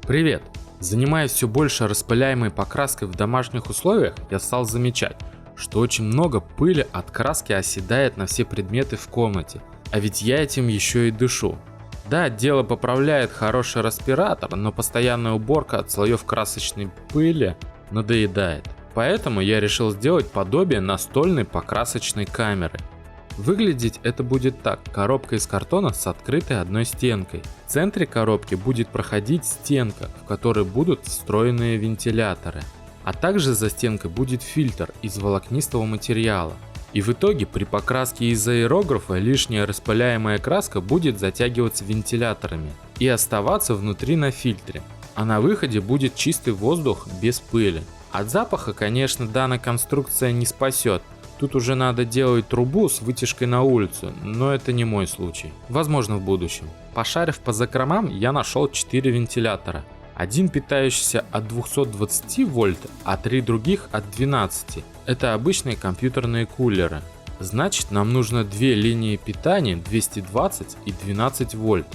Привет! Занимаясь все больше распыляемой покраской в домашних условиях, я стал замечать, что очень много пыли от краски оседает на все предметы в комнате, а ведь я этим еще и дышу. Да, дело поправляет хороший респиратор, но постоянная уборка от слоев красочной пыли надоедает. Поэтому я решил сделать подобие настольной покрасочной камеры. Выглядеть это будет так: коробка из картона с открытой одной стенкой. В центре коробки будет проходить стенка, в которой будут встроенные вентиляторы. А также за стенкой будет фильтр из волокнистого материала. И в итоге при покраске из аэрографа лишняя распыляемая краска будет затягиваться вентиляторами и оставаться внутри на фильтре. А на выходе будет чистый воздух без пыли. От запаха, конечно, данная конструкция не спасет. Тут уже надо делать трубу с вытяжкой на улицу, но это не мой случай. Возможно, в будущем. Пошарив по закромам, я нашел 4 вентилятора. Один питающийся от 220 вольт, а 3 других от 12. Это обычные компьютерные кулеры. Значит, нам нужно 2 линии питания 220 и 12 вольт.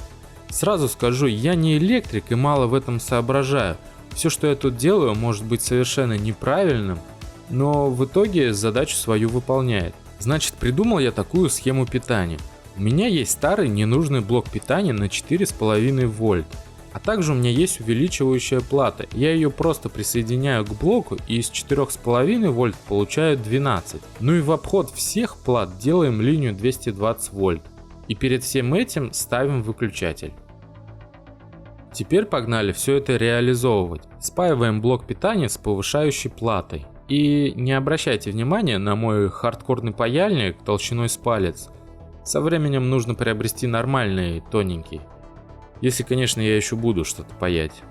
Сразу скажу, я не электрик и мало в этом соображаю. Все, что я тут делаю, может быть совершенно неправильным, но в итоге задачу свою выполняет. Значит, придумал я такую схему питания. У меня есть старый ненужный блок питания на 4,5 вольт. А также у меня есть увеличивающая плата. Я ее просто присоединяю к блоку и из 4,5 вольт получаю 12. Ну и в обход всех плат делаем линию 220 вольт. И перед всем этим ставим выключатель. Теперь погнали все это реализовывать. Спаиваем блок питания с повышающей платой. И не обращайте внимания на мой хардкорный паяльник толщиной с палец. Со временем нужно приобрести нормальный, тоненький. Если, конечно, я еще буду что-то паять.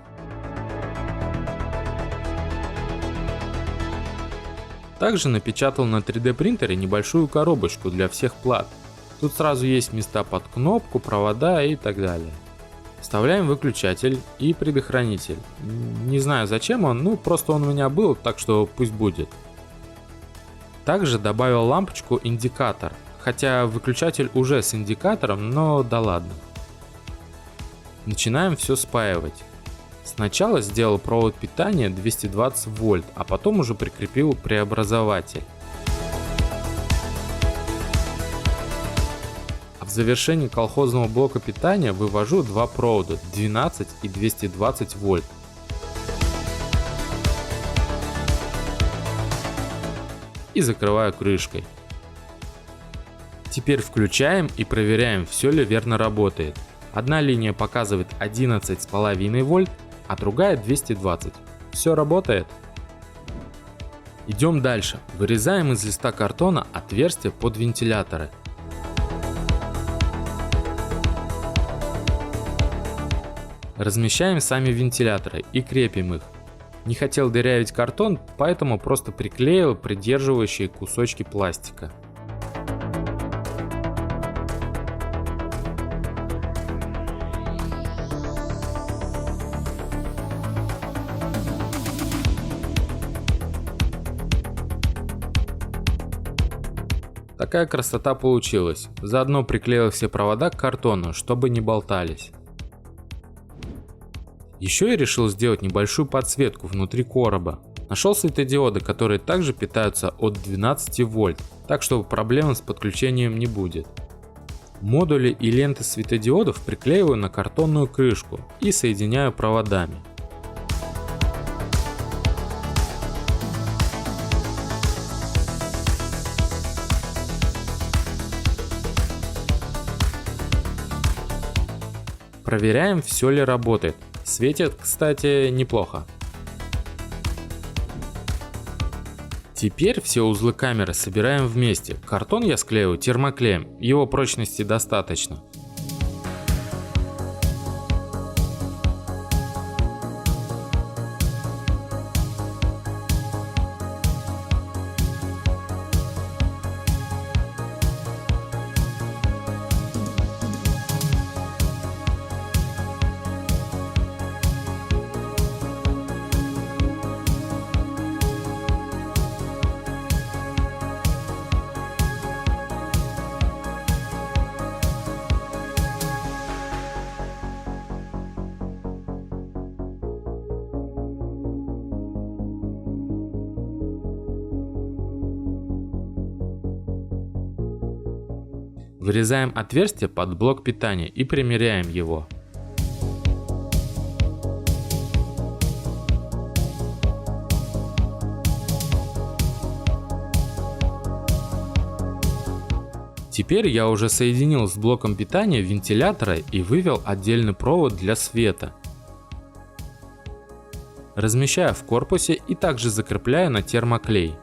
Также напечатал на 3D принтере небольшую коробочку для всех плат. Тут сразу есть места под кнопку, провода и так далее. Вставляем выключатель и предохранитель. Не знаю зачем он, просто он у меня был, так что пусть будет. Также добавил лампочку индикатор, хотя выключатель уже с индикатором, но да ладно. Начинаем все спаивать. Сначала сделал провод питания 220 вольт, а потом уже прикрепил преобразователь. В завершении колхозного блока питания вывожу два провода 12 и 220 вольт. И закрываю крышкой. Теперь включаем и проверяем, все ли верно работает. Одна линия показывает 11,5 вольт, а другая 220. Все работает. Идем дальше. Вырезаем из листа картона отверстие под вентиляторы. Размещаем сами вентиляторы и крепим их. Не хотел дырявить картон, поэтому просто приклеил придерживающие кусочки пластика. Такая красота получилась. Заодно приклеил все провода к картону, чтобы не болтались. Еще я решил сделать небольшую подсветку внутри короба. Нашел светодиоды, которые также питаются от 12 вольт, так что проблем с подключением не будет. Модули и ленты светодиодов приклеиваю на картонную крышку и соединяю проводами. Проверяем, все ли работает. Светит, кстати, неплохо. Теперь все узлы камеры собираем вместе. Картон я склею термоклеем, его прочности достаточно. Вырезаем отверстие под блок питания и примеряем его. Теперь я уже соединил с блоком питания вентилятора и вывел отдельный провод для света. Размещаю в корпусе и также закрепляю на термоклей.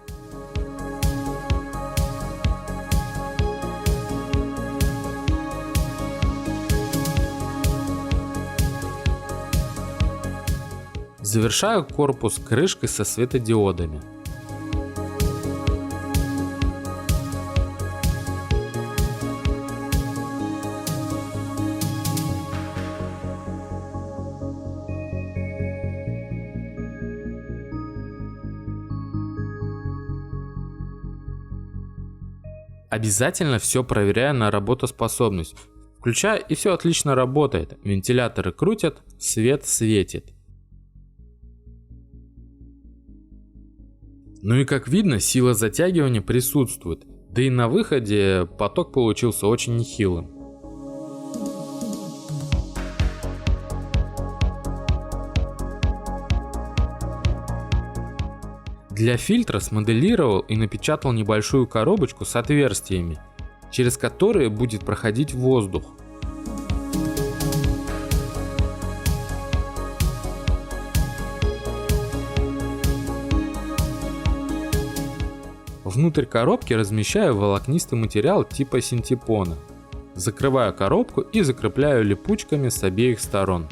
Завершаю корпус крышкой со светодиодами. Обязательно все проверяю на работоспособность. Включаю, и все отлично работает. Вентиляторы крутят, свет светит. Ну и как видно, сила затягивания присутствует. Да и на выходе поток получился очень нехилым. Для фильтра смоделировал и напечатал небольшую коробочку с отверстиями, через которые будет проходить воздух. Внутрь коробки размещаю волокнистый материал типа синтепона. Закрываю коробку и закрепляю липучками с обеих сторон.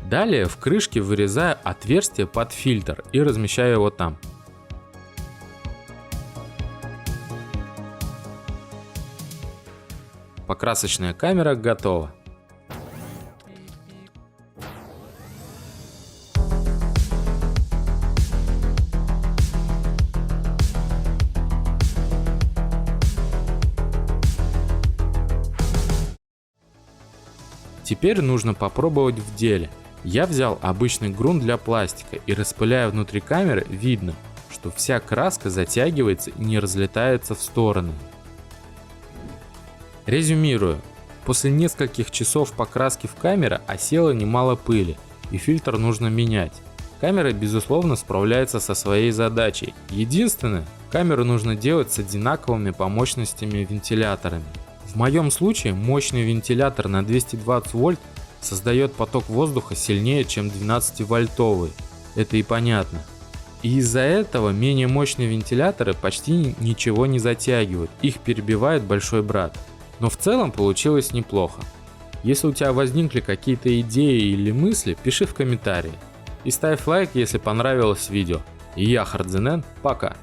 Далее в крышке вырезаю отверстие под фильтр и размещаю его там. Покрасочная камера готова. Теперь нужно попробовать в деле. Я взял обычный грунт для пластика и, распыляя внутри камеры, видно, что вся краска затягивается и не разлетается в стороны. Резюмирую. После нескольких часов покраски в камере осело немало пыли, и фильтр нужно менять. Камера, безусловно, справляется со своей задачей. Единственное, камеру нужно делать с одинаковыми по мощностями вентиляторами. В моем случае мощный вентилятор на 220 вольт создает поток воздуха сильнее, чем 12-вольтовый. Это и понятно. И из-за этого менее мощные вентиляторы почти ничего не затягивают, их перебивает большой брат. Но в целом получилось неплохо. Если у тебя возникли какие-то идеи или мысли, пиши в комментарии. И ставь лайк, если понравилось видео. И я, Хардзенен, пока.